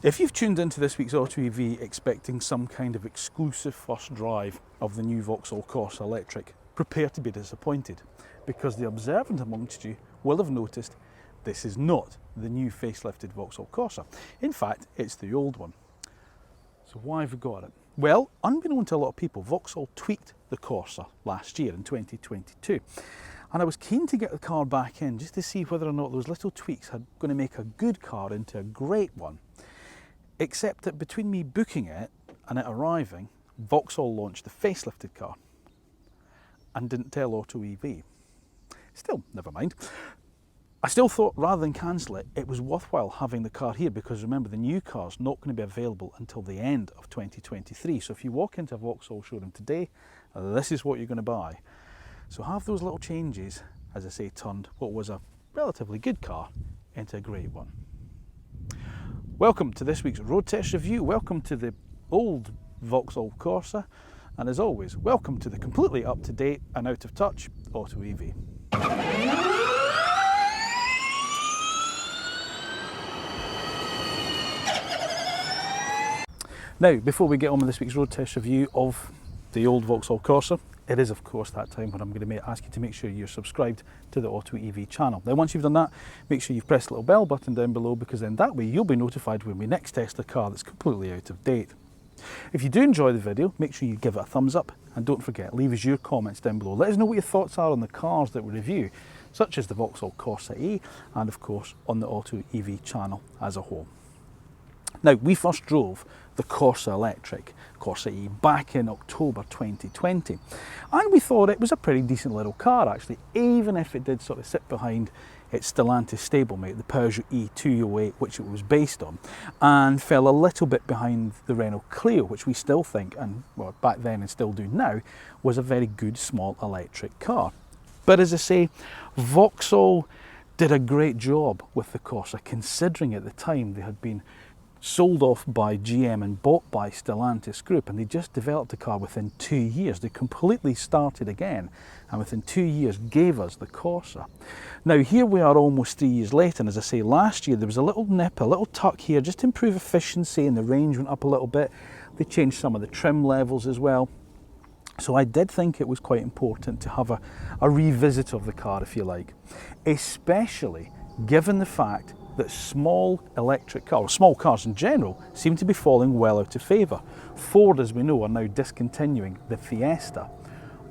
If you've tuned into this week's AutoEV expecting some kind of exclusive first drive of the new Vauxhall Corsa electric, prepare to be disappointed, because the observant amongst you will have noticed this is not the new facelifted Vauxhall Corsa. In fact, it's the old one. So why have we got it? Well, unbeknown to a lot of people, Vauxhall tweaked the Corsa last year in 2022. And I was keen to get the car back in just to see whether or not those little tweaks are going to make a good car into a great one. Except that between me booking it and it arriving, Vauxhall launched the facelifted car and didn't tell AutoEV. Still, never mind. I still thought rather than cancel it, it was worthwhile having the car here because remember the new car's not going to be available until the end of 2023. So if you walk into a Vauxhall showroom today, this is what you're going to buy. So have those little changes, as I say, turned what was a relatively good car into a great one. Welcome to this week's road test review. Welcome to the old Vauxhall Corsa. And as always, welcome to the completely up-to-date and out-of-touch AutoEV. Now, before we get on with this week's road test review of the old Vauxhall Corsa, it is of course that time when I'm going to ask you to make sure you're subscribed to the AutoEV channel. Now once you've done that, make sure you've pressed the little bell button down below because then that way you'll be notified when we next test a car that's completely out of date. If you do enjoy the video, make sure you give it a thumbs up and don't forget, leave us your comments down below. Let us know what your thoughts are on the cars that we review, such as the Vauxhall Corsa E and of course on the AutoEV channel as a whole. Now, we first drove the Corsa Electric, Corsa E, back in October 2020. And we thought it was a pretty decent little car, actually, even if it did sort of sit behind its Stellantis stablemate, the Peugeot E208, which it was based on, and fell a little bit behind the Renault Clio, which we still think, and well, back then and still do now, was a very good small electric car. But as I say, Vauxhall did a great job with the Corsa, considering at the time they had been sold off by GM and bought by Stellantis Group, and they just developed the car within 2 years. They completely started again and within 2 years gave us the Corsa. Now here we are almost 3 years later, and as I say, last year there was a little nip, a little tuck here just to improve efficiency, and the range went up a little bit. They changed some of the trim levels as well. So I did think it was quite important to have a revisit of the car, if you like, especially given the fact that small electric cars, small cars in general, seem to be falling well out of favour. Ford, as we know, are now discontinuing the Fiesta,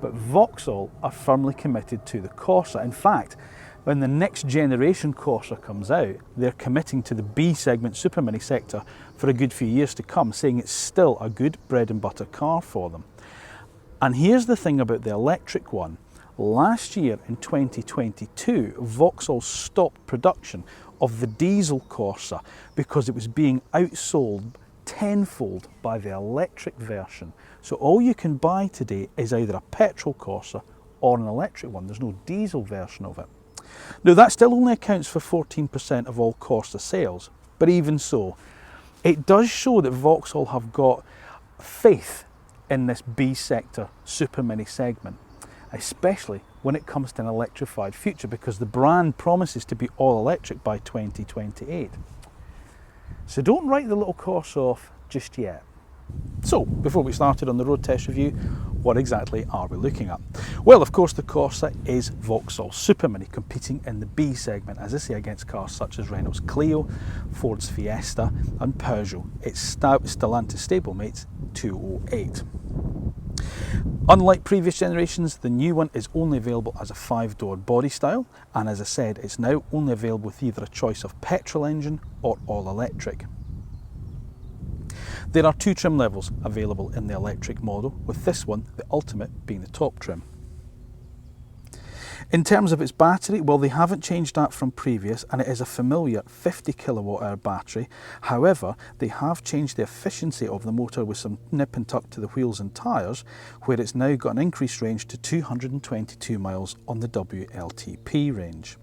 but Vauxhall are firmly committed to the Corsa. In fact, when the next generation Corsa comes out, they're committing to the B segment supermini sector for a good few years to come, saying it's still a good bread and butter car for them. And here's the thing about the electric one. Last year in 2022, Vauxhall stopped production of the diesel Corsa because it was being outsold tenfold by the electric version. So all you can buy today is either a petrol Corsa or an electric one. There's no diesel version of it. Now that still only accounts for 14% of all Corsa sales, but even so, it does show that Vauxhall have got faith in this B sector supermini segment, especially when it comes to an electrified future, because the brand promises to be all electric by 2028. So don't write the little Corsa off just yet. So before we started on the road test review, what exactly are we looking at? Well, of course the Corsa is Vauxhall Supermini, competing in the B segment, as I say, against cars such as Renault's Clio, Ford's Fiesta and Peugeot, its Stellantis stablemates 208. Unlike previous generations, the new one is only available as a 5-door body style, and as I said, it's now only available with either a choice of petrol engine or all electric. There are 2 trim levels available in the electric model, with this one, the Ultimate, being the top trim. In terms of its battery, well, they haven't changed that from previous, and it is a familiar 50 kilowatt hour battery. However, they have changed the efficiency of the motor with some nip and tuck to the wheels and tyres, where it's now got an increased range to 222 miles on the WLTP range.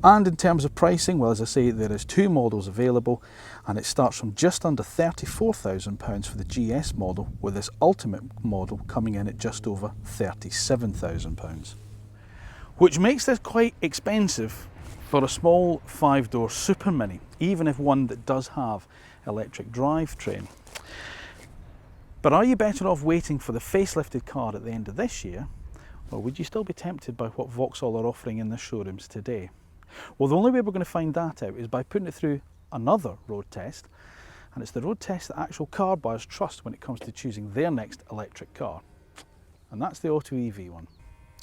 And in terms of pricing, well, as I say, there is 2 models available, and it starts from just under £34,000 for the GS model, with this Ultimate model coming in at just over £37,000, which makes this quite expensive for a small 5-door super mini, even if one that does have electric drivetrain. But are you better off waiting for the facelifted car at the end of this year, or would you still be tempted by what Vauxhall are offering in the showrooms today? Well, the only way we're going to find that out is by putting it through another road test, and it's the road test that actual car buyers trust when it comes to choosing their next electric car, and that's the AutoEV one.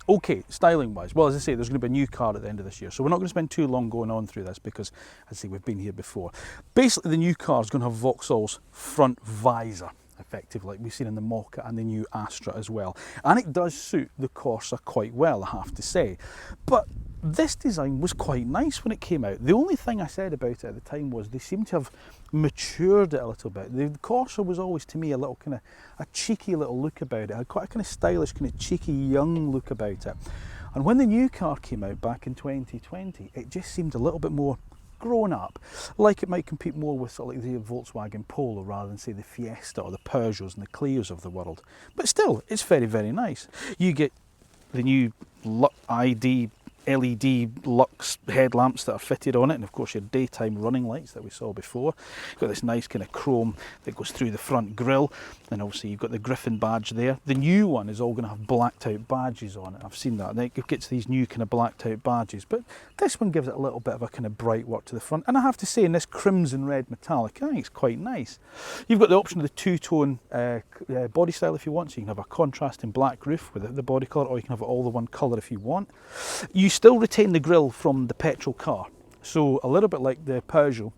Okay, styling wise, well, as I say, there's going to be a new car at the end of this year, so we're not going to spend too long going on through this because, as I say, we've been here before. Basically, the new car is going to have Vauxhall's front visor, effectively, like we've seen in the Mocha and the new Astra as well. And it does suit the Corsa quite well, I have to say. But this design was quite nice when it came out. The only thing I said about it at the time was they seem to have matured it a little bit. The Corsa was always, to me, a little kind of a cheeky little look about it. It had quite a kind of stylish, kind of cheeky young look about it. And when the new car came out back in 2020, it just seemed a little bit more grown up, like it might compete more with sort of like the Volkswagen Polo rather than say the Fiesta or the Peugeots and the Clios of the world. But still, it's very, very nice. You get the new ID LED Lux headlamps that are fitted on it, and of course your daytime running lights that we saw before. You've got this nice kind of chrome that goes through the front grille, and obviously you've got the Griffin badge there. The new one is all going to have blacked out badges on it. I've seen that, and it gets these new kind of blacked out badges, but this one gives it a little bit of a kind of bright work to the front, and I have to say, in this crimson red metallic, I think it's quite nice. You've got the option of the two-tone body style if you want, so you can have a contrasting black roof with the body colour, or you can have it all the one colour if you want. You still retain the grille from the petrol car, so a little bit like the Peugeot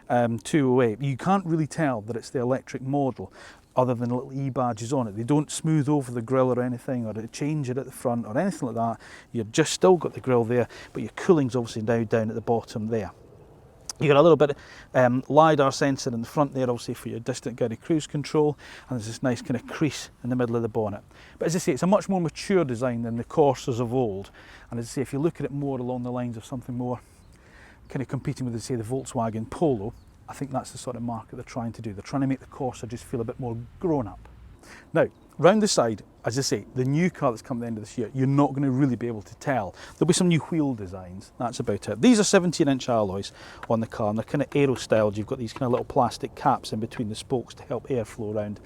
208, you can't really tell that it's the electric model other than little e-badges on it. They don't smooth over the grille or anything, or change it at the front or anything like that. You've just still got the grille there, but your cooling's obviously now down at the bottom there. You got a little bit of LiDAR sensor in the front there, obviously for your distant guided cruise control, and there's this nice kind of crease in the middle of the bonnet. But as I say, it's a much more mature design than the Corsas of old, and as I say, if you look at it more along the lines of something more kind of competing with, say, the Volkswagen Polo, I think that's the sort of market they're trying to do. They're trying to make the Corsa just feel a bit more grown up. Now, round the side, as I say, the new car that's come at the end of this year, you're not going to really be able to tell. There'll be some new wheel designs, that's about it. These are 17-inch alloys on the car, and they're kind of aero styled. You've got these kind of little plastic caps in between the spokes to help air flow around.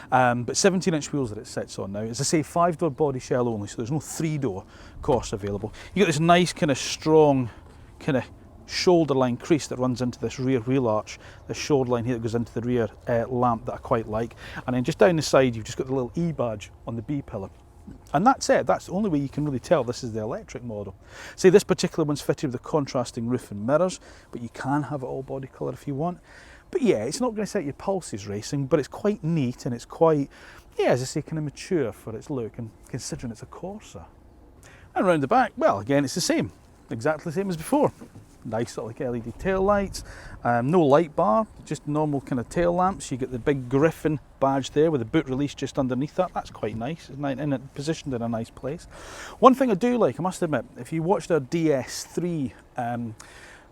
But 17-inch wheels that it sits on now. As I say, 5-door body shell only, so there's no 3-door Corsa available. You've got this nice kind of strong kind of shoulder line crease that runs into this rear wheel arch, this shoulder line here that goes into the rear lamp that I quite like, and then just down the side you've just got the little E badge on the B pillar, and that's it. That's the only way you can really tell this is the electric model. See, this particular one's fitted with the contrasting roof and mirrors, but you can have it all body colour if you want. But yeah, it's not going to set your pulses racing, but it's quite neat, and it's quite, yeah, as I say, kind of mature for its look, and considering it's a Corsa. And round the back, well, again, it's the same, exactly the same as before. Nice sort of like LED tail lights, no light bar, just normal kind of tail lamps. You get the big Griffin badge there with the boot release just underneath that. That's quite nice, and it positioned in a nice place. One thing I do like, I must admit, if you watched our DS3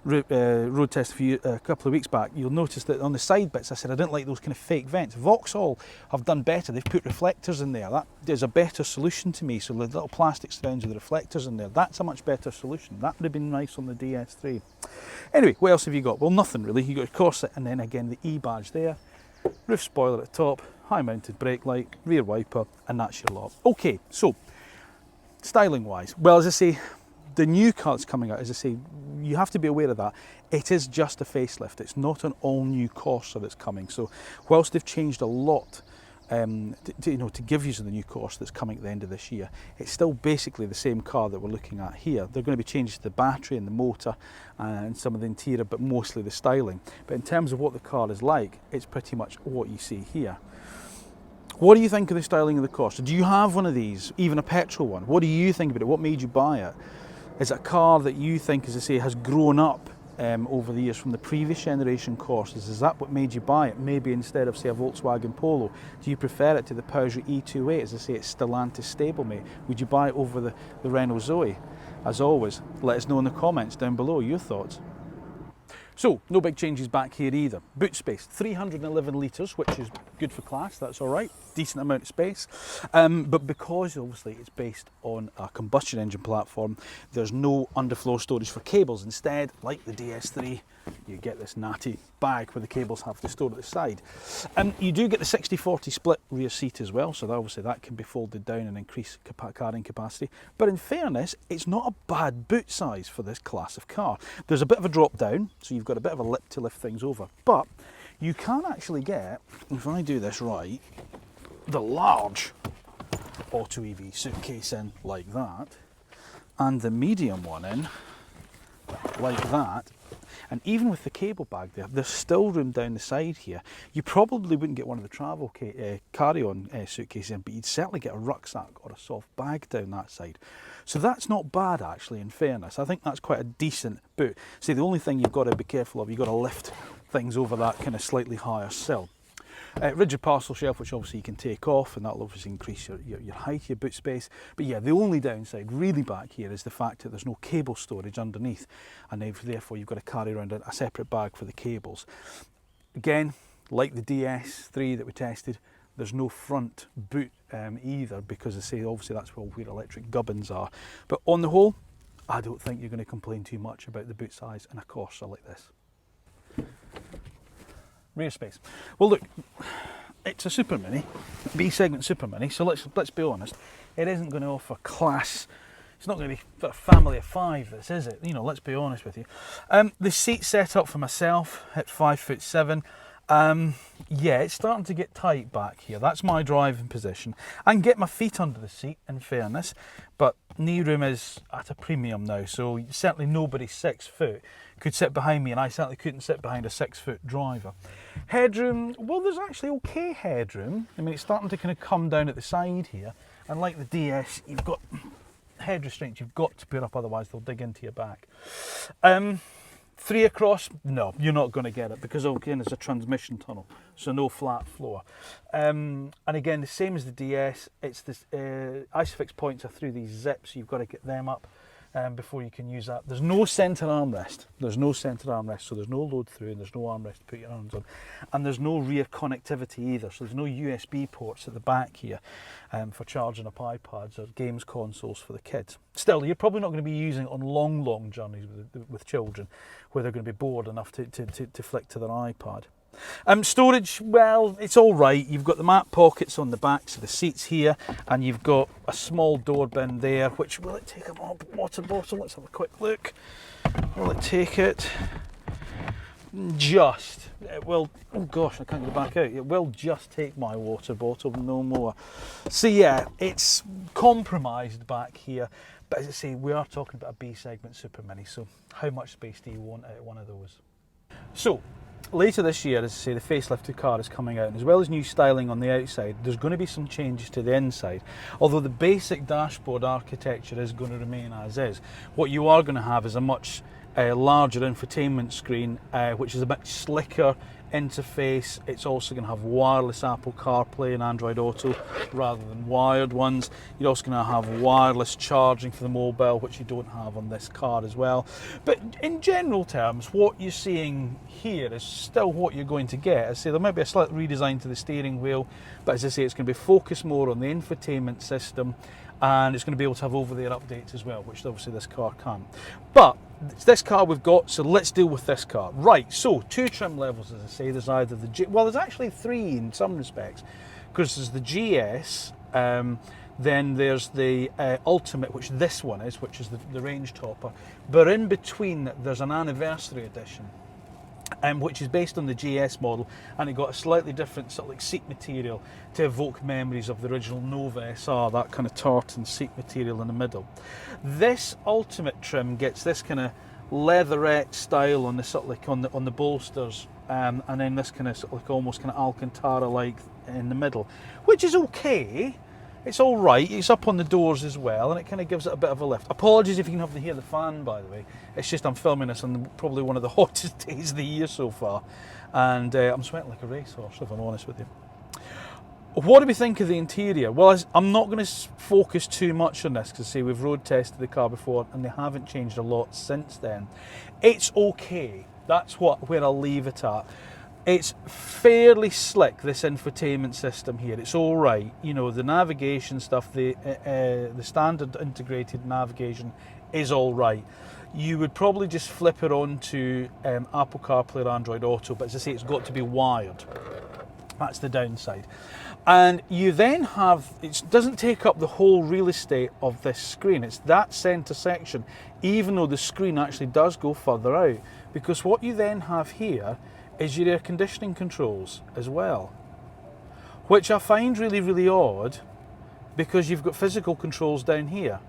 road test a couple of weeks back, you'll notice that on the side bits I said I didn't like those kind of fake vents. Vauxhall have done better. They've put reflectors in there. That is a better solution to me. So the little plastic surrounds with the reflectors in there, that's a much better solution. That would have been nice on the DS3. Anyway, what else have you got? Well, nothing really. You got a Corsa, and then again the E badge there, roof spoiler at the top, high mounted brake light, rear wiper, and that's your lot. Okay, so styling wise, well, as I say, the new car that's coming out, as I say, you have to be aware of that. It is just a facelift. It's not an all-new Corsa that's coming. So whilst they've changed a lot to give you the new Corsa that's coming at the end of this year, it's still basically the same car that we're looking at here. They're going to be changes to the battery and the motor and some of the interior, but mostly the styling. But in terms of what the car is like, it's pretty much what you see here. What do you think of the styling of the Corsa? Do you have one of these, even a petrol one? What do you think about it? What made you buy it? Is it a car that you think, as I say, has grown up over the years from the previous generation Corsas? Is that what made you buy it? Maybe instead of, say, a Volkswagen Polo, do you prefer it to the Peugeot E208? As I say, it's Stellantis stablemate. Would you buy it over the Renault Zoe? As always, let us know in the comments down below your thoughts. So, no big changes back here either. Boot space, 311 litres, which is good for class, that's all right. Decent amount of space. But because obviously it's based on a combustion engine platform, there's no underfloor storage for cables. Instead, like the DS3, you get this natty bag where the cables have to store at the side. You do get the 60-40 split rear seat as well, so obviously that can be folded down and increase carrying capacity. But in fairness, it's not a bad boot size for this class of car. There's a bit of a drop down, so you've got a bit of a lip to lift things over. But you can actually get, if I do this right, the large AutoEV suitcase in like that, and the medium one in like that. And even with the cable bag there, there's still room down the side here. You probably wouldn't get one of the travel carry-on suitcases in, but you'd certainly get a rucksack or a soft bag down that side. So that's not bad actually, in fairness. I think that's quite a decent boot. See, the only thing you've got to be careful of, you've got to lift things over that kind of slightly higher sill. Rigid parcel shelf, which obviously you can take off, and that'll obviously increase your height, your boot space. But yeah, the only downside really back here is the fact that there's no cable storage underneath, and therefore you've got to carry around a separate bag for the cables. Again, like the DS3 that we tested, there's no front boot either, because I say obviously that's where electric gubbins are. But on the whole, I don't think you're going to complain too much about the boot size in a Corsa like this. Rear space. Well, look, it's a super mini, B segment super mini. So let's be honest, it isn't going to offer class. It's not going to be for a family of 5. This is it. You know, let's be honest with you. The seat set up for myself at 5'7". Yeah, it's starting to get tight back here. That's my driving position. I can get my feet under the seat, in fairness, but knee room is at a premium now. So certainly nobody 6 foot could sit behind me, and I certainly couldn't sit behind a 6 foot driver. Headroom, well, there's actually okay headroom. I mean, it's starting to kind of come down at the side here, and like the DS, you've got head restraints you've got to put up, otherwise they'll dig into your back. 3 across, no, you're not going to get it, because again, it's a transmission tunnel, so no flat floor. And again, the same as the DS, it's this ISOFIX points are through these zips, so you've got to get them up before you can use that. There's no centre armrest. There's no centre armrest, so there's no load through, and there's no armrest to put your arms on. And there's no rear connectivity either, so there's no USB ports at the back here for charging up iPads or games consoles for the kids. Still, you're probably not going to be using it on long journeys with children, where they're going to be bored enough to flick to their iPad. Storage, well, it's all right. You've got the map pockets on the backs of the seats here, and you've got a small door bin there, which, will it take a water bottle? Let's have a quick look. Will it take it? Just. It will, oh gosh, I can't get it back out. It will just take my water bottle, no more. So yeah, it's compromised back here. But as I say, we are talking about a B segment super mini, so how much space do you want out of one of those? So, later this year, as I say, the facelifted car is coming out, and as well as new styling on the outside, there's going to be some changes to the inside. Although the basic dashboard architecture is going to remain as is. What you are going to have is a much larger infotainment screen, which is a bit slicker interface. It's also going to have wireless Apple CarPlay and Android Auto rather than wired ones. You're also going to have wireless charging for the mobile, which you don't have on this car as well. But in general terms, what you're seeing here is still what you're going to get. As I say, there might be a slight redesign to the steering wheel, but as I say, it's going to be focused more on the infotainment system, and it's going to be able to have over-the-air updates as well, which obviously this car can't. But it's this car we've got, so let's deal with this car. Right, so 2 trim levels, as I say. There's either the well, there's actually 3 in some respects, because there's the GS, then there's the Ultimate, which this one is, which is the range topper. But in between, there's an anniversary edition, which is based on the GS model, and it got a slightly different sort of like seat material to evoke memories of the original Nova SR, that kind of tartan seat material in the middle. This Ultimate trim gets this kind of leatherette style on the sort of like on the bolsters, and then this kind of sort of like almost kind of Alcantara like in the middle, which is okay. It's all right. It's up on the doors as well, and it kind of gives it a bit of a lift. Apologies if you can hear the fan, by the way. It's just I'm filming this on probably one of the hottest days of the year so far, and I'm sweating like a racehorse, if I'm honest with you. What do we think of the interior? Well, I'm not going to focus too much on this, because we've road tested the car before, and they haven't changed a lot since then. It's okay. That's where I'll leave it at. It's fairly slick, this infotainment system here. It's all right. You know, the navigation stuff, the standard integrated navigation is all right. You would probably just flip it on to Apple CarPlay or Android Auto, but as I say, it's got to be wired. That's the downside. And you then have, it doesn't take up the whole real estate of this screen. It's that centre section, even though the screen actually does go further out. Because what you then have here is your air conditioning controls as well, which I find really, really odd, because you've got physical controls down here.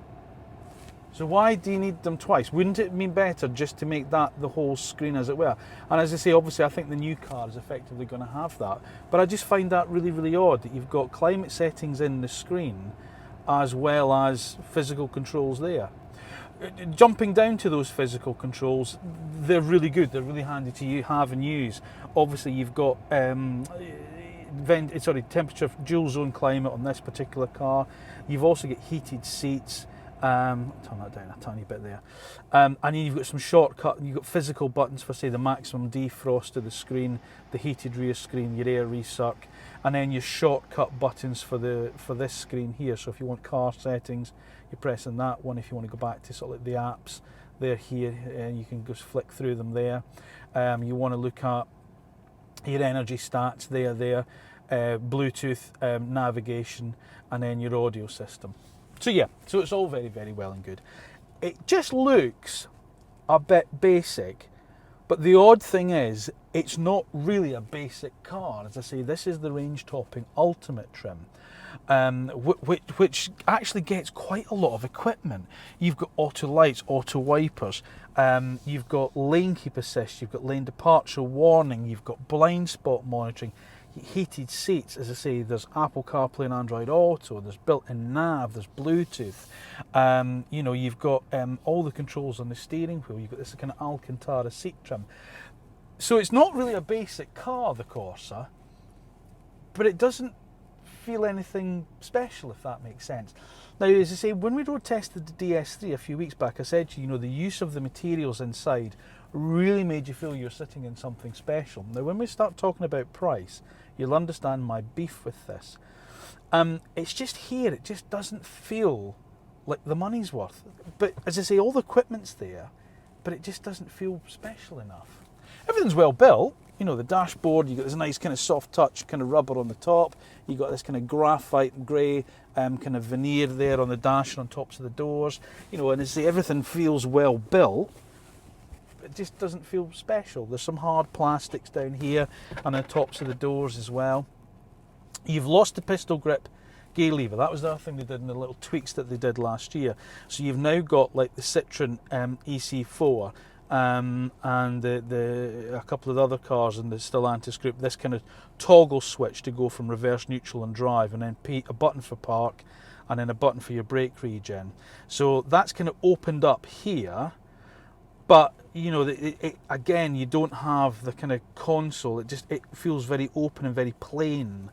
So why do you need them twice? Wouldn't it mean better just to make that the whole screen, as it were? And as I say, obviously I think the new car is effectively going to have that, but I just find that really, really odd that you've got climate settings in the screen as well as physical controls there. Jumping down to those physical controls, they're really good, they're really handy to have and use. Obviously you've got temperature, dual zone climate on this particular car. You've also got heated seats. Turn that down a tiny bit there, and then you've got some shortcut. You've got physical buttons for, say, the maximum defrost of the screen, the heated rear screen, your air recirc, and then your shortcut buttons for this screen here. So if you want car settings, you're pressing that one. If you want to go back to sort of like the apps, they're here, and you can just flick through them there. You want to look at your energy stats, there, Bluetooth navigation, and then your audio system. So yeah, so it's all very, very well and good. It just looks a bit basic, but the odd thing is, it's not really a basic car. As I say, this is the range-topping ultimate trim, which actually gets quite a lot of equipment. You've got auto lights, auto wipers, you've got lane keep assist, you've got lane departure warning, you've got blind spot monitoring, heated seats. As I say, there's Apple CarPlay and Android Auto, there's built-in nav, there's Bluetooth, you know, you've got all the controls on the steering wheel, you've got this kind of Alcantara seat trim. So it's not really a basic car, the Corsa, but it doesn't feel anything special, if that makes sense. Now, as I say, when we road tested the DS3 a few weeks back, I said to you, the use of the materials inside really made you feel you're sitting in something special. Now, when we start talking about price, you'll understand my beef with this. It's just here, it just doesn't feel like the money's worth. But as I say, all the equipment's there, but it just doesn't feel special enough. Everything's well built. The dashboard, you've got this nice kind of soft touch kind of rubber on the top. You've got this kind of graphite grey kind of veneer there on the dash and on tops of the doors. And as I say, everything feels well built. It just doesn't feel special. There's some hard plastics down here and on the tops of the doors as well. You've lost the pistol grip gear lever. That was the other thing they did in the little tweaks that they did last year. So you've now got like the Citroen EC4 and a couple of the other cars in the Stellantis group, this kind of toggle switch to go from reverse, neutral and drive, and then a button for park and then a button for your brake regen. So that's kind of opened up here, but again, you don't have the kind of console. It feels very open and very plain.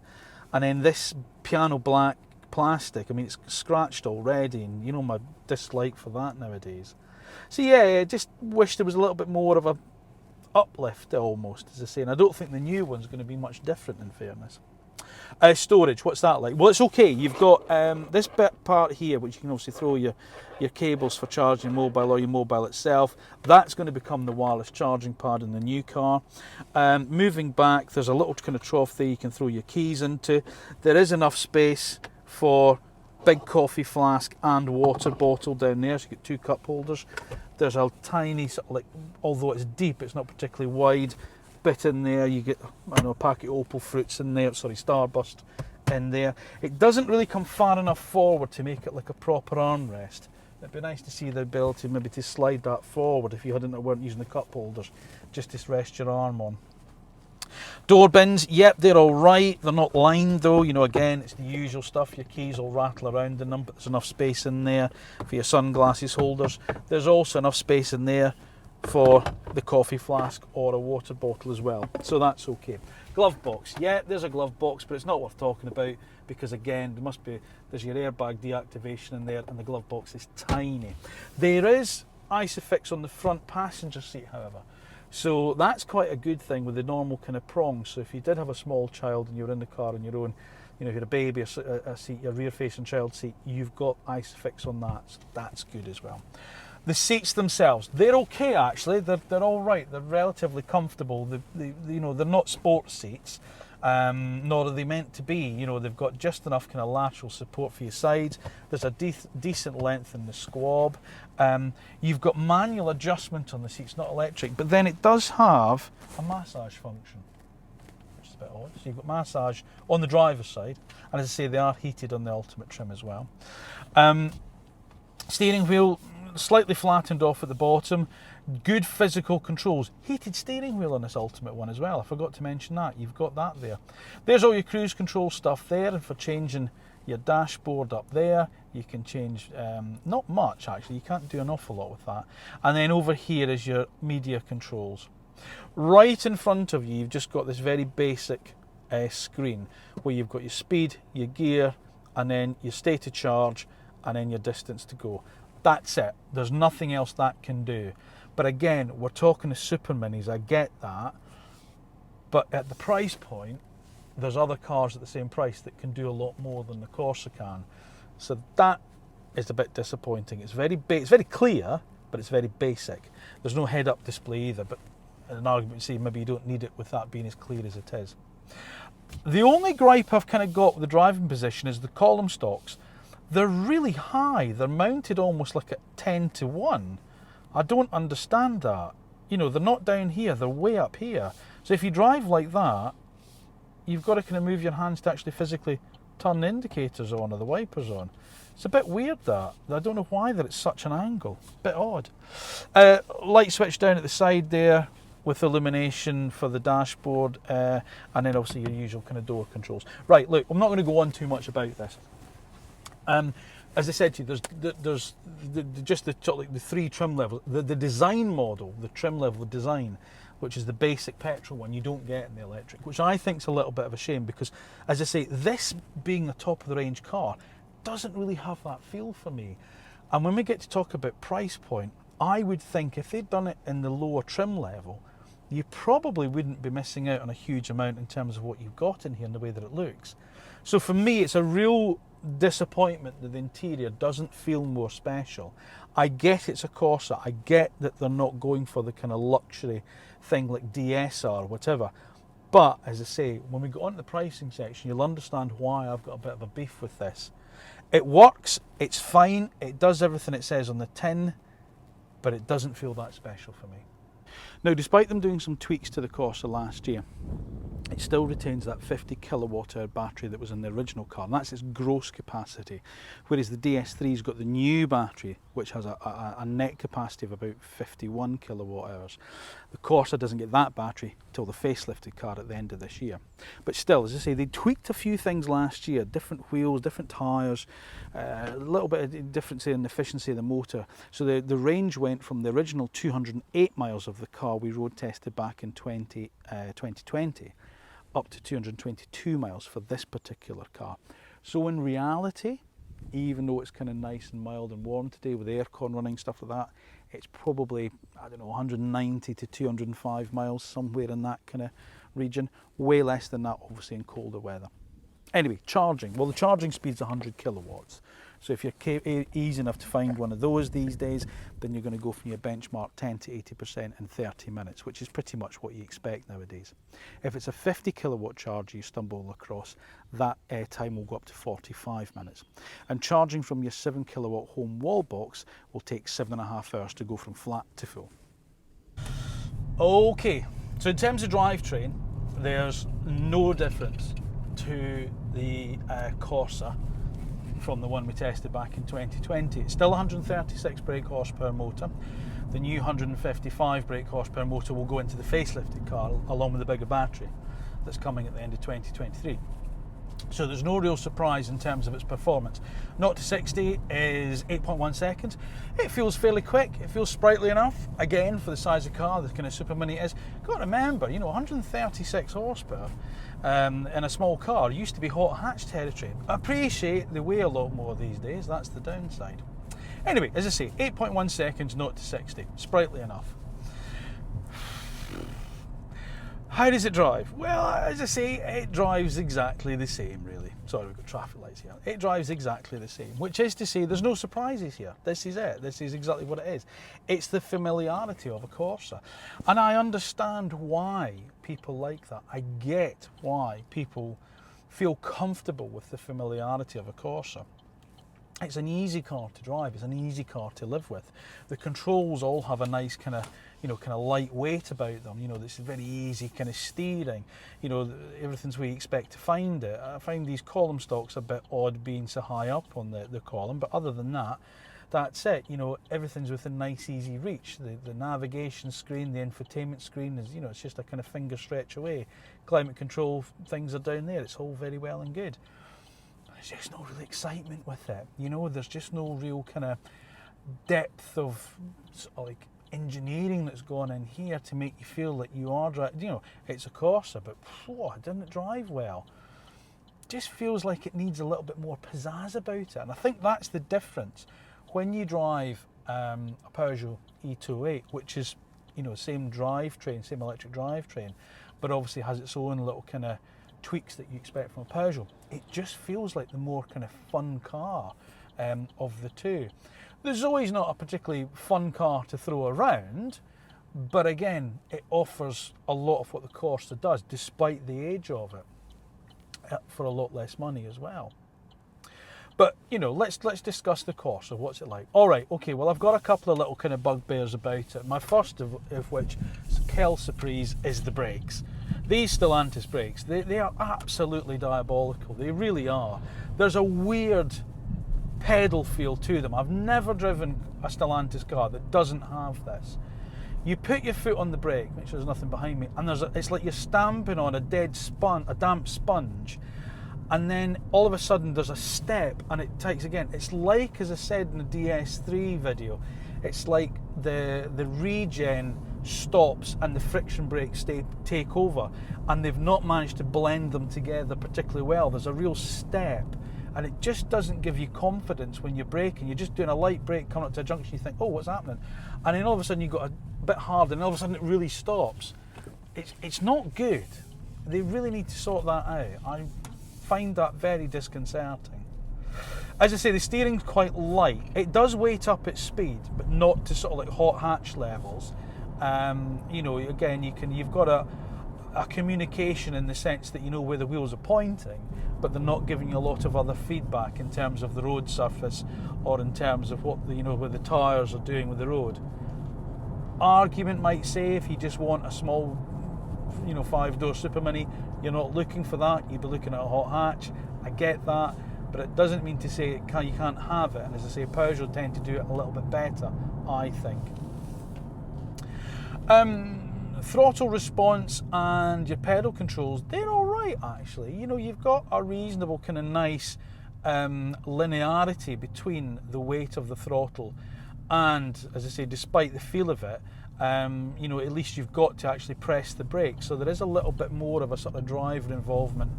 And then this piano black plastic, I mean, it's scratched already, and my dislike for that nowadays. So yeah, I just wish there was a little bit more of a uplift almost, as I say, and I don't think the new one's going to be much different, in fairness. Storage, what's that like? Well, it's okay. You've got this bit part here, which you can obviously throw your cables for charging mobile or your mobile itself. That's going to become the wireless charging pad in the new car. Moving back, there's a little kind of trough there you can throw your keys into. There is enough space for big coffee flask and water bottle down there, so you get 2 cup holders. There's a tiny sort of although it's deep, it's not particularly wide, bit in there. You get a packet of Opal fruits in there, Starburst in there. It doesn't really come far enough forward to make it like a proper armrest. It'd be nice to see the ability maybe to slide that forward if you weren't using the cup holders, just to rest your arm on. Door bins, yep, they're all right. They're not lined though. Again, it's the usual stuff. Your keys will rattle around in them, but there's enough space in there for your sunglasses holders. There's also enough space in there for the coffee flask or a water bottle as well, so that's okay. Glove box, yeah, there's a glove box, but it's not worth talking about because again, there's your airbag deactivation in there, and the glove box is tiny. There is Isofix on the front passenger seat, however. So that's quite a good thing with the normal kind of prongs. So if you did have a small child and you were in the car on your own, you know, if you're a baby, a seat, your rear-facing child seat, you've got ISOFIX on that, so that's good as well. The seats themselves, they're okay actually. They're all right. They're relatively comfortable. You know, they're not sports seats, nor are they meant to be. You know, they've got just enough kind of lateral support for your sides. There's a decent length in the squab. You've got manual adjustment on the seats, not electric, but then it does have a massage function. A bit odd. So you've got massage on the driver's side, and as I say, they are heated on the Ultimate trim as well. Steering wheel slightly flattened off at the bottom. Good physical controls. Heated steering wheel on this Ultimate one as well. I forgot to mention that. You've got that there. There's all your cruise control stuff there, and for changing your dashboard up there, you can change not much actually. You can't do an awful lot with that. And then over here is your media controls. Right in front of you, you've just got this very basic screen where you've got your speed, your gear, and then your state of charge, and then your distance to go. That's it. There's nothing else that can do. But again, we're talking the super minis, I get that. But at the price point, there's other cars at the same price that can do a lot more than the Corsa can. So that is a bit disappointing. It's very clear, but it's very basic. There's no head-up display either, but in an argument, see, maybe you don't need it with that being as clear as it is. The only gripe I've kind of got with the driving position is the column stocks. They're really high. They're mounted almost like at 10:1. I don't understand that. You know, they're not down here, they're way up here. So if you drive like that, you've got to kind of move your hands to actually physically turn the indicators on or the wipers on. It's a bit weird that. I don't know why that it's such an angle. Bit odd. Light switch down at the side there with illumination for the dashboard, and then obviously your usual kind of door controls. Right, look, I'm not going to go on too much about this. As I said to you, there's just the three trim levels. The design model, the trim level design, which is the basic petrol one, you don't get in the electric, which I think is a little bit of a shame because, as I say, this being the top of the range car doesn't really have that feel for me. And when we get to talk about price point, I would think if they'd done it in the lower trim level, you probably wouldn't be missing out on a huge amount in terms of what you've got in here and the way that it looks. So for me, it's a real disappointment that the interior doesn't feel more special. I get it's a Corsa, I get that they're not going for the kind of luxury thing like DS or whatever, but as I say, when we go on to the pricing section, you'll understand why I've got a bit of a beef with this. It works, it's fine, it does everything it says on the tin, but it doesn't feel that special for me. Now, despite them doing some tweaks to the Corsa last year, it still retains that 50 kilowatt hour battery that was in the original car, and that's its gross capacity, whereas the DS3's got the new battery which has a net capacity of about 51 kilowatt hours. The Corsa doesn't get that battery till the facelifted car at the end of this year. But still, as I say, they tweaked a few things last year, different wheels, different tyres, a little bit of difference in the efficiency of the motor. So the range went from the original 208 miles of the car we road tested back in 2020 up to 222 miles for this particular car. So in reality, even though it's kind of nice and mild and warm today with aircon running, stuff like that, it's probably, I don't know, 190 to 205 miles, somewhere in that kind of region. Way less than that, obviously, in colder weather. Anyway, charging. Well, the charging speed's 100 kilowatts. So if you're easy enough to find one of those these days, then you're going to go from your benchmark 10 to 80% in 30 minutes, which is pretty much what you expect nowadays. If it's a 50 kilowatt charger you stumble across, that time will go up to 45 minutes. And charging from your 7 kilowatt home wall box will take 7.5 hours to go from flat to full. Okay, so in terms of drivetrain, there's no difference to the Corsa from the one we tested back in 2020. It's still 136 brake horsepower motor. The new 155 brake horsepower motor will go into the facelifted car along with the bigger battery that's coming at the end of 2023. So there's no real surprise in terms of its performance. 0 to 60 is 8.1 seconds. It feels fairly quick, it feels sprightly enough. Again, for the size of car, the kind of super mini it is. Got to remember, you know, 136 horsepower in a small car used to be hot hatch territory. I appreciate they weigh a lot more these days, that's the downside. Anyway, as I say, 8.1 seconds, 0 to 60, sprightly enough. How does it drive? Well, as I say, it drives exactly the same, really. Sorry, we've got traffic lights here. It drives exactly the same, which is to say there's no surprises here. This is it. This is exactly what it is. It's the familiarity of a Corsa. And I understand why people like that. I get why people feel comfortable with the familiarity of a Corsa. It's an easy car to drive, it's an easy car to live with. The controls all have a nice kind of, light weight about them. This is very easy kind of steering. Everything's where you expect to find it. I find these column stocks a bit odd being so high up on the column, but other than that, that's it. Everything's within nice, easy reach. The navigation screen, the infotainment screen is, it's just a kind of finger stretch away. Climate control things are down there. It's all very well and good. There's just no real excitement with it. There's just no real kind of depth of like engineering that's gone in here to make you feel that you are driving. It's a Corsa, but it didn't drive well. It just feels like it needs a little bit more pizzazz about it, and I think that's the difference when you drive a Peugeot E208, which is same drivetrain, same electric drivetrain, but obviously has its own little kind of tweaks that you expect from a Peugeot. It just feels like the more kind of fun car of the two. The Zoe's not a particularly fun car to throw around, but again, it offers a lot of what the Corsa does, despite the age of it, for a lot less money as well. But let's discuss the Corsa. What's it like? All right, okay. Well, I've got a couple of little kind of bugbears about it. My first of which, quelle surprise, is the brakes. These Stellantis brakes, they are absolutely diabolical. They really are. There's a weird pedal feel to them. I've never driven a Stellantis car that doesn't have this. You put your foot on the brake, make sure there's nothing behind me, and it's like you're stamping on a damp sponge, and then all of a sudden there's a step, and it takes again. It's like, as I said in the DS3 video, it's like the regen stops and the friction brakes take over, and they've not managed to blend them together particularly well. There's a real step, and it just doesn't give you confidence when you're braking. You're just doing a light brake coming up to a junction, you think, oh, what's happening? And then all of a sudden you've got a bit hard, and all of a sudden it really stops. It's not good. They really need to sort that out. I find that very disconcerting. As I say, the steering's quite light. It does weight up at speed, but not to sort of like hot hatch levels. Again, you've got a communication in the sense that you know where the wheels are pointing, but they're not giving you a lot of other feedback in terms of the road surface or in terms of what where the tyres are doing with the road. Argument might say if you just want a small 5-door supermini, you're not looking for that, you'd be looking at a hot hatch. I get that, but it doesn't mean to say you can't have it. And as I say, Peugeot tend to do it a little bit better, I think. Throttle response and your pedal controls, they're all right actually. You've got a reasonable kind of nice linearity between the weight of the throttle and, as I say, despite the feel of it, at least you've got to actually press the brake, so there is a little bit more of a sort of driver involvement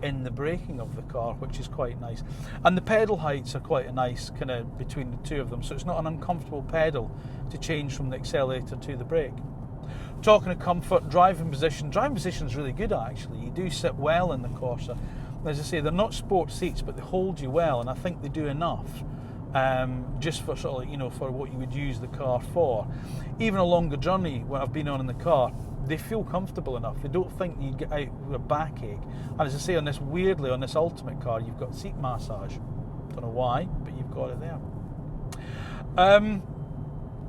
in the braking of the car, which is quite nice. And the pedal heights are quite a nice kind of between the two of them, so it's not an uncomfortable pedal to change from the accelerator to the brake. Talking of comfort, driving position is really good actually. You do sit well in the Corsa. As I say, they're not sport seats, but they hold you well, and I think they do enough just for sort of for what you would use the car for. Even a longer journey when I've been on in the car, they feel comfortable enough. They don't think you get out with a backache. And as I say, on this Ultimate car, you've got seat massage. Don't know why, but you've got it there.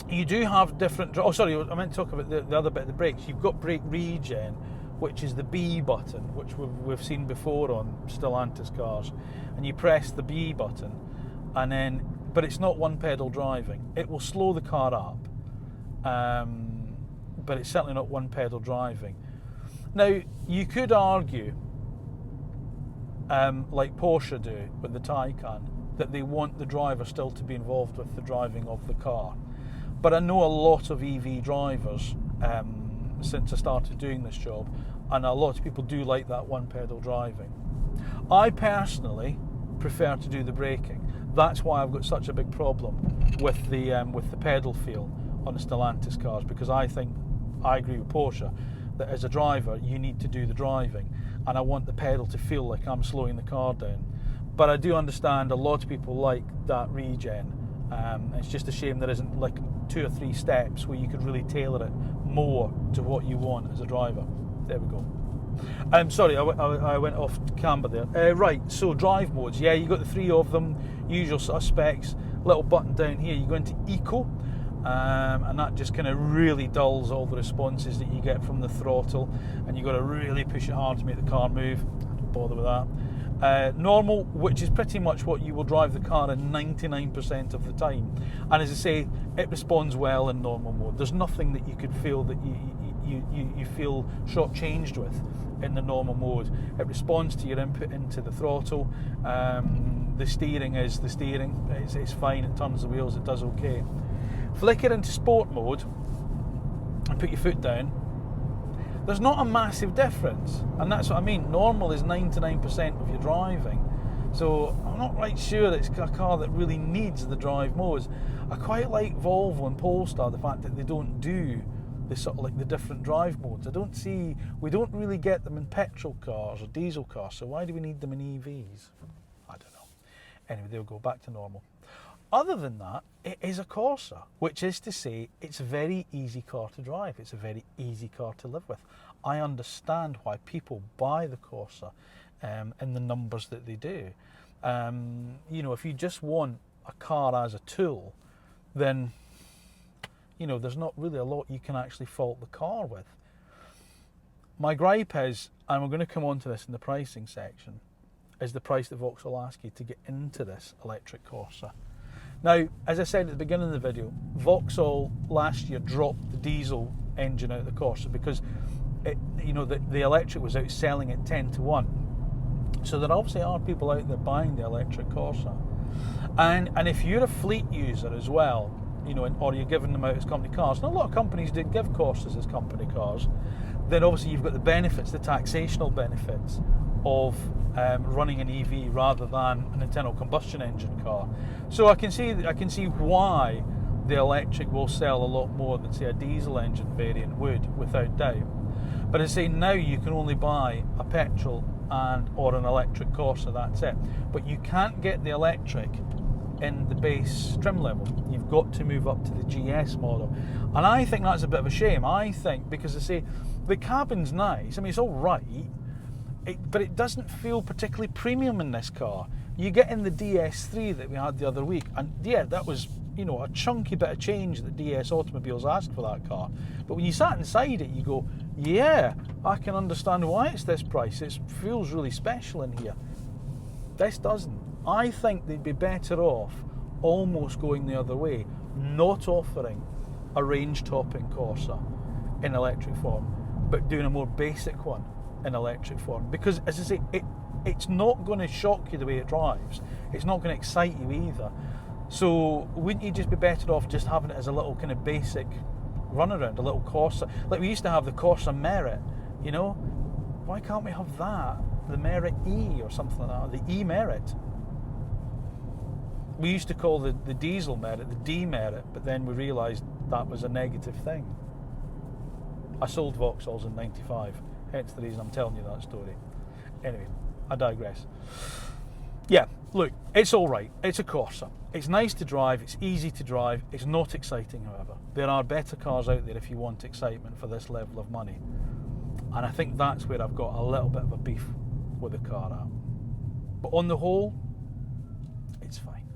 You do have different... Oh, sorry, I meant to talk about the other bit of the brakes. You've got brake regen, which is the B button, which we've seen before on Stellantis cars. And you press the B button, and then... But it's not one pedal driving. It will slow the car up, but it's certainly not one pedal driving. Now, you could argue, like Porsche do with the Taycan, that they want the driver still to be involved with the driving of the car. But I know a lot of EV drivers since I started doing this job, and a lot of people do like that one pedal driving. I personally prefer to do the braking. That's why I've got such a big problem with the pedal feel on the Stellantis cars, because I think, I agree with Porsche, that as a driver you need to do the driving, and I want the pedal to feel like I'm slowing the car down. But I do understand a lot of people like that regen. It's just a shame there isn't like 2 or 3 steps where you could really tailor it more to what you want as a driver. There we go. I'm sorry, I went off camber there. Right, so drive modes. Yeah, you got the 3 of them, usual suspects. Little button down here, you go into Eco, and that just kind of really dulls all the responses that you get from the throttle, and you've got to really push it hard to make the car move. Don't bother with that. Normal, which is pretty much what you will drive the car in 99% of the time, and as I say, it responds well in normal mode. There's nothing that you could feel that you feel shortchanged with in the normal mode. It responds to your input into the throttle. The steering is the steering. It's fine. It turns the wheels. It does okay. Flick it into sport mode and put your foot down. There's not a massive difference, and that's what I mean. Normal is 99% of your driving, so I'm not right sure it's a car that really needs the drive modes. I quite like Volvo and Polestar, the fact that they don't do the sort of like the different drive modes. We don't really get them in petrol cars or diesel cars, so why do we need them in EVs? I don't know. Anyway, they'll go back to normal. Other than that, it is a Corsa, which is to say it's a very easy car to drive. It's a very easy car to live with. I understand why people buy the Corsa in the numbers that they do. You know, if you just want a car as a tool, then, you know, there's not really a lot you can actually fault the car with. My gripe is, and we're going to come on to this in the pricing section, is the price that Vauxhall ask you to get into this electric Corsa. Now, as I said at the beginning of the video, Vauxhall last year dropped the diesel engine out of the Corsa because the electric was outselling it 10 to 1. So there obviously are people out there buying the electric Corsa. And if you're a fleet user as well, or you're giving them out as company cars, and a lot of companies did give Corsas as company cars, then obviously you've got the benefits, the taxational benefits of running an EV rather than an internal combustion engine car. So I can see why the electric will sell a lot more than, say, a diesel engine variant would, without doubt. But I say now you can only buy a petrol or an electric Corsa, that's it. But you can't get the electric in the base trim level. You've got to move up to the GS model, and I think that's a bit of a shame. I think, because I say the cabin's nice, I mean, it's all right, but it doesn't feel particularly premium in this car. You get in the DS3 that we had the other week, and yeah, that was, a chunky bit of change that DS Automobiles asked for that car. But when you sat inside it, you go, yeah, I can understand why it's this price. It feels really special in here. This doesn't. I think they'd be better off almost going the other way, not offering a range-topping Corsa in electric form, but doing a more basic one in electric form. Because, as I say, it's not going to shock you the way it drives. It's not going to excite you either. So wouldn't you just be better off just having it as a little kind of basic runaround, a little Corsa? Like we used to have the Corsa Merit, Why can't we have that? The Merit E or something like that, the E-Merit. We used to call the diesel Merit the D-Merit, but then we realised that was a negative thing. I sold Vauxhalls in '95, hence the reason I'm telling you that story. Anyway, I digress. Yeah, look, it's all right. It's a Corsa. It's nice to drive. It's easy to drive. It's not exciting, however. There are better cars out there if you want excitement for this level of money. And I think that's where I've got a little bit of a beef with the car at. But on the whole, it's fine.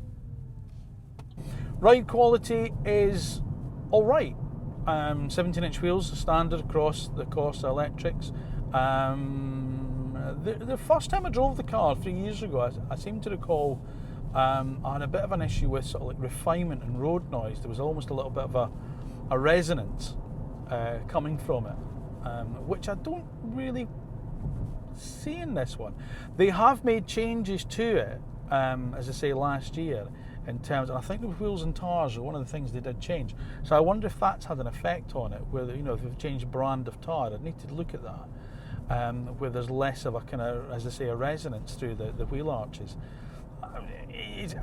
Ride quality is all right. 17-inch wheels, standard across the Corsa electrics. The first time I drove the car 3 years ago, I seem to recall I had a bit of an issue with sort of like refinement and road noise. There was almost a little bit of a resonance coming from it, which I don't really see in this one. They have made changes to it, as I say, last year, in terms, and I think the wheels and tires are one of the things they did change. So I wonder if that's had an effect on it, whether, if they've changed brand of tyre. I'd need to look at that. Where there's less of a kind of, as I say, a resonance through the wheel arches. It's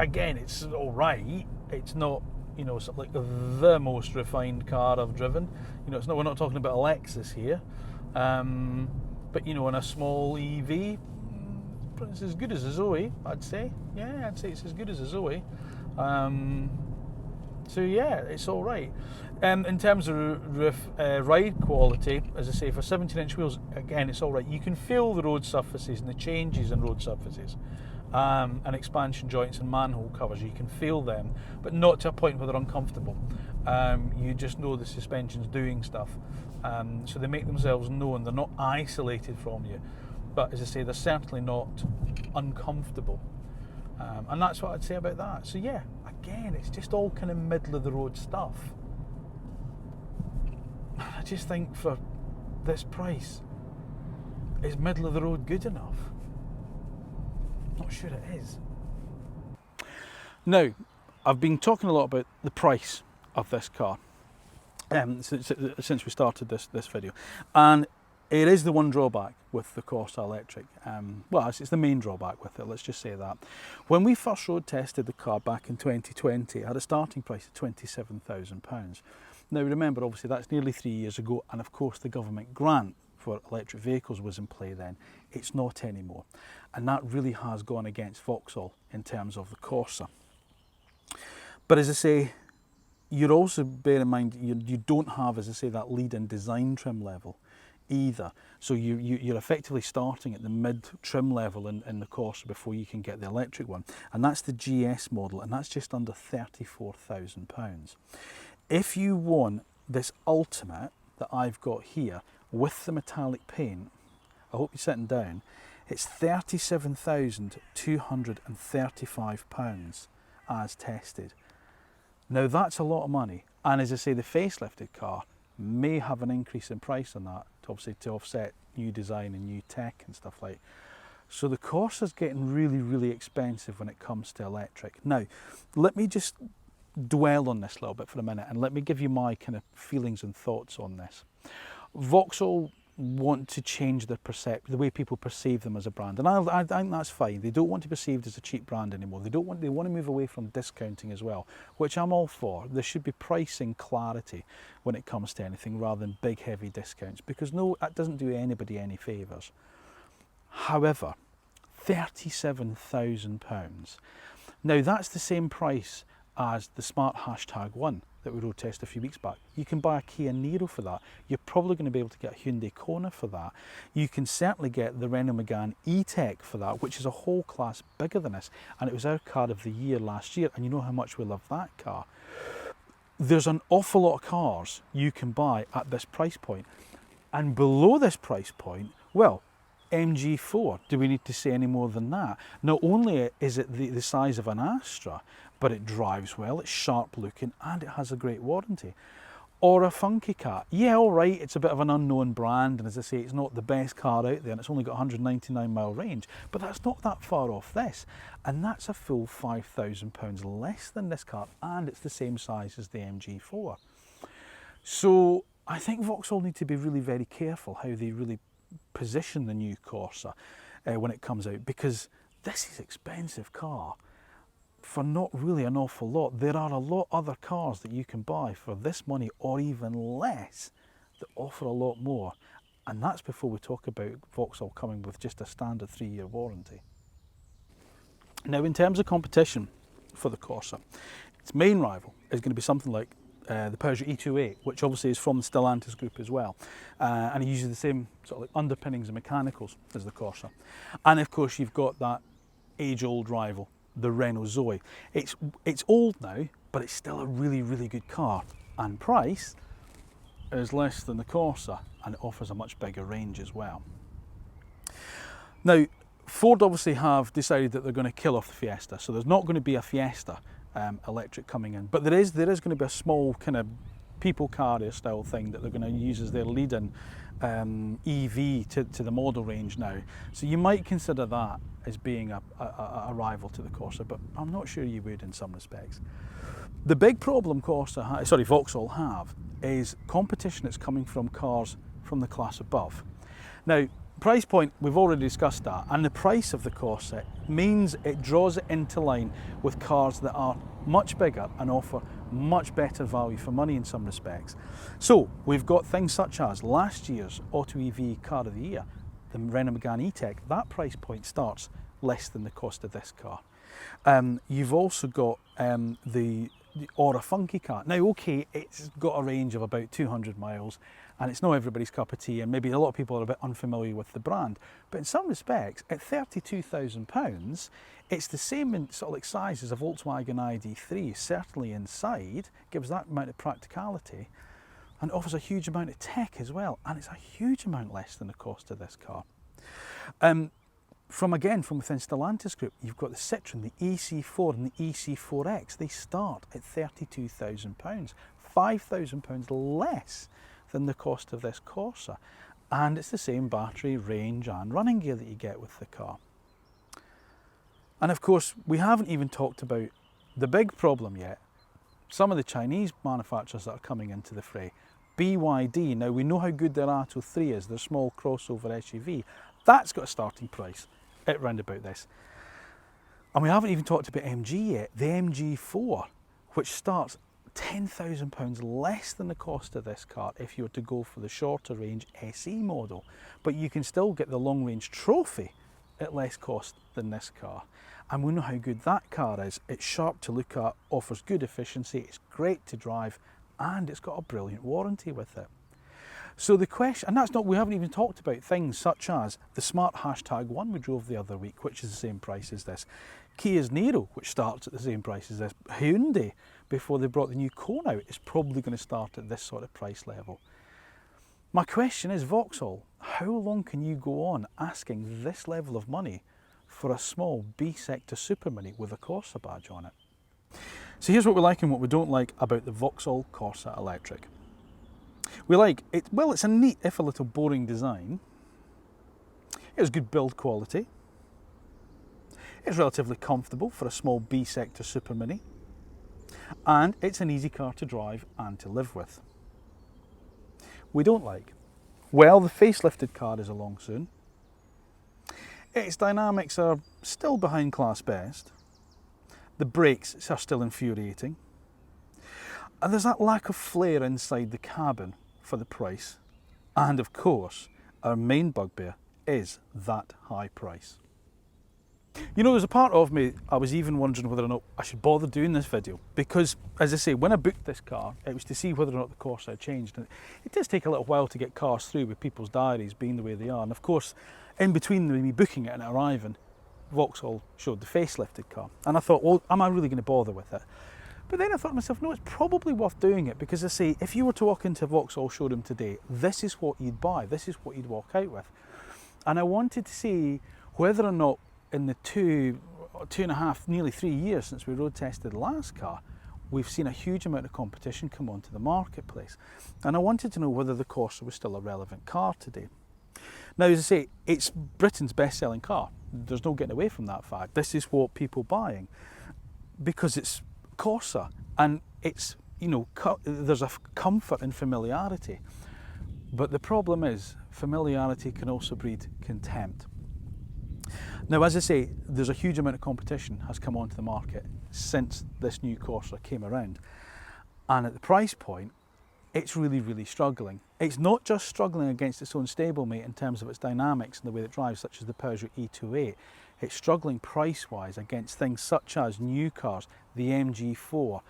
all right. It's not, sort of like the most refined car I've driven. We're not talking about a Lexus here. But you know, on a small EV, it's as good as a Zoe, I'd say. Yeah, I'd say it's as good as a Zoe. So yeah, it's all right. In terms of ride quality, as I say, for 17-inch wheels, again, it's all right. You can feel the road surfaces and the changes in road surfaces, and expansion joints and manhole covers. You can feel them, but not to a point where they're uncomfortable. You just know the suspension's doing stuff. So they make themselves known. They're not isolated from you. But as I say, they're certainly not uncomfortable. And that's what I'd say about that. So yeah, again, it's just all kind of middle of the road stuff. I just think for this price, is middle of the road good enough? Not sure it is. Now, I've been talking a lot about the price of this car since we started this video, and it is the one drawback with the Corsa Electric. Well, it's the main drawback with it, let's just say that. When we first road tested the car back in 2020, it had a starting price of £27,000. Now remember, obviously that's nearly 3 years ago, and of course the government grant for electric vehicles was in play then. It's not anymore. And that really has gone against Vauxhall in terms of the Corsa. But as I say, you're also, bear in mind, you don't have, as I say, that lead-in design trim level either. So you're effectively starting at the mid-trim level in the Corsa before you can get the electric one. And that's the GS model, and that's just under £34,000. If you want this Ultimate that I've got here with the metallic paint, I hope you're sitting down, it's £37,235 as tested. Now that's a lot of money, and as I say, the facelifted car may have an increase in price on that, obviously to offset new design and new tech and stuff like. So the Corsa's getting really, really expensive when it comes to electric. Now, let me just dwell on this a little bit for a minute, and let me give you my kind of feelings and thoughts on this. Vauxhall want to change the way people perceive them as a brand, and I think that's fine. They don't want to be perceived as a cheap brand anymore. They want to move away from discounting as well, which I'm all for. There should be pricing clarity when it comes to anything rather than big heavy discounts, because no, that doesn't do anybody any favours. However, £37,000. Now that's the same price as the Smart #1 that we road tested a few weeks back. You can buy a Kia Niro for that. You're probably going to be able to get a Hyundai Kona for that. You can certainly get the Renault Megane E-Tech for that, which is a whole class bigger than this. And it was our car of the year last year, and you know how much we love that car. There's an awful lot of cars you can buy at this price point. And below this price point, well, MG4, do we need to say any more than that? Not only is it the size of an Astra, but it drives well, it's sharp looking, and it has a great warranty. Or a Funky Cat. Yeah, all right, it's a bit of an unknown brand, and as I say, it's not the best car out there, and it's only got 199 mile range, but that's not that far off this. And that's a full £5,000 less than this car, and it's the same size as the MG4. So I think Vauxhall need to be really very careful how they really position the new Corsa when it comes out, because this is an expensive car for not really an awful lot. There are a lot other cars that you can buy for this money or even less that offer a lot more, and that's before we talk about Vauxhall coming with just a standard 3-year warranty. Now, in terms of competition for the Corsa, its main rival is going to be something like the Peugeot E28, which obviously is from the Stellantis group as well, and it uses the same sort of like underpinnings and mechanicals as the Corsa. And of course you've got that age-old rival, the Renault Zoe. It's old now, but it's still a really, really good car, and price is less than the Corsa, and it offers a much bigger range as well. Now, Ford obviously have decided that they're going to kill off the Fiesta, so there's not going to be a Fiesta electric coming in, but there is going to be a small kind of people carrier style thing that they're going to use as their lead-in EV to the model range now. So you might consider that as being a rival to the Corsa, but I'm not sure you would in some respects. The big problem Vauxhall have is competition that's coming from cars from the class above. Now, Price point, we've already discussed that, and the price of the Corsa means it draws it into line with cars that are much bigger and offer much better value for money in some respects. So we've got things such as last year's AutoEV Car of the Year, the Renault Megane E-Tech. That price point starts less than the cost of this car. You've also got the Aura Funky car. Now, okay, it's got a range of about 200 miles, and it's not everybody's cup of tea, and maybe a lot of people are a bit unfamiliar with the brand. But in some respects, at £32,000, it's the same in sort of like size as a Volkswagen ID3, certainly inside, gives that amount of practicality, and offers a huge amount of tech as well, and it's a huge amount less than the cost of this car. From within Stellantis Group, you've got the Citroën, the EC4 and the EC4X. They start at £32,000, £5,000 less than the cost of this Corsa. And it's the same battery, range and running gear that you get with the car. And of course, we haven't even talked about the big problem yet. Some of the Chinese manufacturers that are coming into the fray. BYD, now we know how good their Atto 3 is, their small crossover SUV. That's got a starting price at round about this. And we haven't even talked about MG yet. The MG4, which starts £10,000 less than the cost of this car if you were to go for the shorter range SE model. But you can still get the long range trophy at less cost than this car. And we know how good that car is. It's sharp to look at, offers good efficiency, it's great to drive, and it's got a brilliant warranty with it. So the question, and that's not, we haven't even talked about things such as the Smart #1 we drove the other week, which is the same price as this. Kia's Niro, which starts at the same price as this. Hyundai, before they brought the new Kona out, is probably going to start at this sort of price level. My question is, Vauxhall, how long can you go on asking this level of money for a small B-sctor supermini with a Corsa badge on it? So here's what we like and what we don't like about the Vauxhall Corsa Electric. We like it, well, it's a neat, if a little boring design. It's good build quality. It's relatively comfortable for a small B-sctor supermini. And it's an easy car to drive and to live with. We don't like, well, the facelifted car is along soon. Its dynamics are still behind class best. The brakes are still infuriating. And there's that lack of flair inside the cabin for the price. And of course, our main bugbear is that high price. You know, there's a part of me, I was even wondering whether or not I should bother doing this video. Because, as I say, when I booked this car, it was to see whether or not the Corsa had changed. And it does take a little while to get cars through with people's diaries being the way they are. And of course, in between me booking it and it arriving, Vauxhall showed the facelifted car. And I thought, well, am I really going to bother with it? But then I thought to myself, no, it's probably worth doing it, because I say, if you were to walk into a Vauxhall showroom today, this is what you'd buy, this is what you'd walk out with. And I wanted to see whether or not in the two and a half, nearly 3 years since we road tested the last car, we've seen a huge amount of competition come onto the marketplace. And I wanted to know whether the Corsa was still a relevant car today. Now, as I say, it's Britain's best-selling car. There's no getting away from that fact. This is what people are buying because it's Corsa, and it's, you know, there's a comfort in familiarity. But the problem is, familiarity can also breed contempt. Now, as I say, there's a huge amount of competition has come onto the market since this new Corsa came around. And at the price point, it's really, really struggling. It's not just struggling against its own stablemate in terms of its dynamics and the way it drives, such as the Peugeot E28. It's struggling price-wise against things such as new cars, the MG4,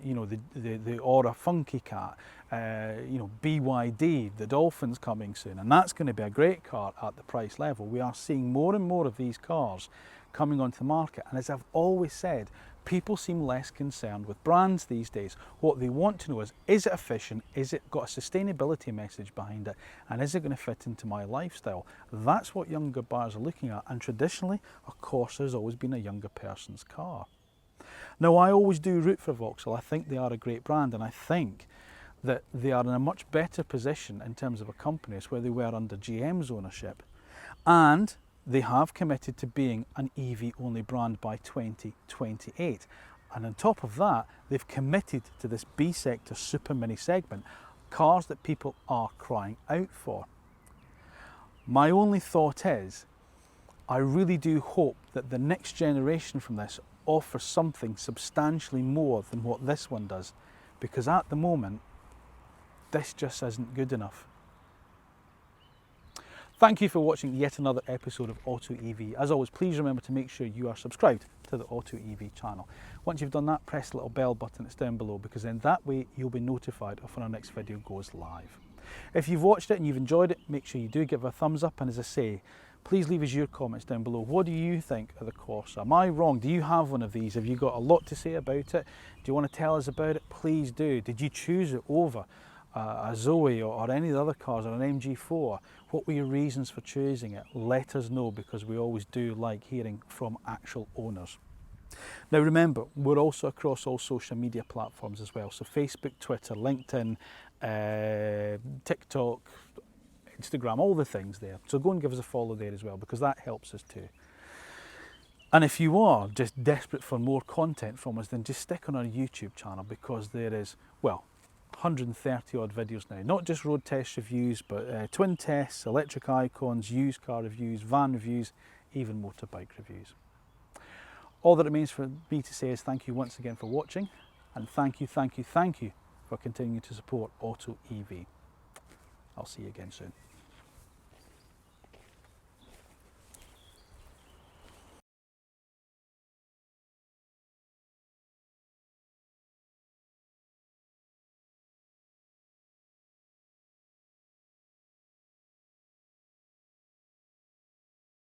you know, the Aura Funky Cat, you know, BYD, the Dolphin's coming soon, and that's going to be a great car at the price level. We are seeing more and more of these cars coming onto the market, and as I've always said, people seem less concerned with brands these days. What they want to know is it efficient, is it got a sustainability message behind it, and is it going to fit into my lifestyle? That's what younger buyers are looking at, and traditionally a Corsa has always been a younger person's car. Now, I always do root for Vauxhall. I think they are a great brand, and I think that they are in a much better position in terms of a company as where they were under GM's ownership. And they have committed to being an EV-only brand by 2028. And on top of that, they've committed to this B-sctor super mini segment, cars that people are crying out for. My only thought is, I really do hope that the next generation from this offers something substantially more than what this one does, because at the moment, this just isn't good enough. Thank you for watching yet another episode of AutoEV. As always, please remember to make sure you are subscribed to the AutoEV channel. Once you've done that, press the little bell button that's down below, because then that way you'll be notified of when our next video goes live. If you've watched it and you've enjoyed it, make sure you do give it a thumbs up, and as I say, please leave us your comments down below. What do you think of the Corsa? Am I wrong? Do you have one of these? Have you got a lot to say about it? Do you want to tell us about it? Please do. Did you choose it over a Zoe or any of the other cars, or an MG4? What were your reasons for choosing it? Let us know, because we always do like hearing from actual owners. Now remember, we're also across all social media platforms as well, so Facebook, Twitter, LinkedIn, TikTok, Instagram, all the things there. So go and give us a follow there as well, because that helps us too. And if you are just desperate for more content from us, then just stick on our YouTube channel, because there is, well, 130 odd videos now, not just road test reviews, but twin tests, electric icons, used car reviews, van reviews, even motorbike reviews. All that remains for me to say is thank you once again for watching, and thank you for continuing to support AutoEV. I'll see you again soon.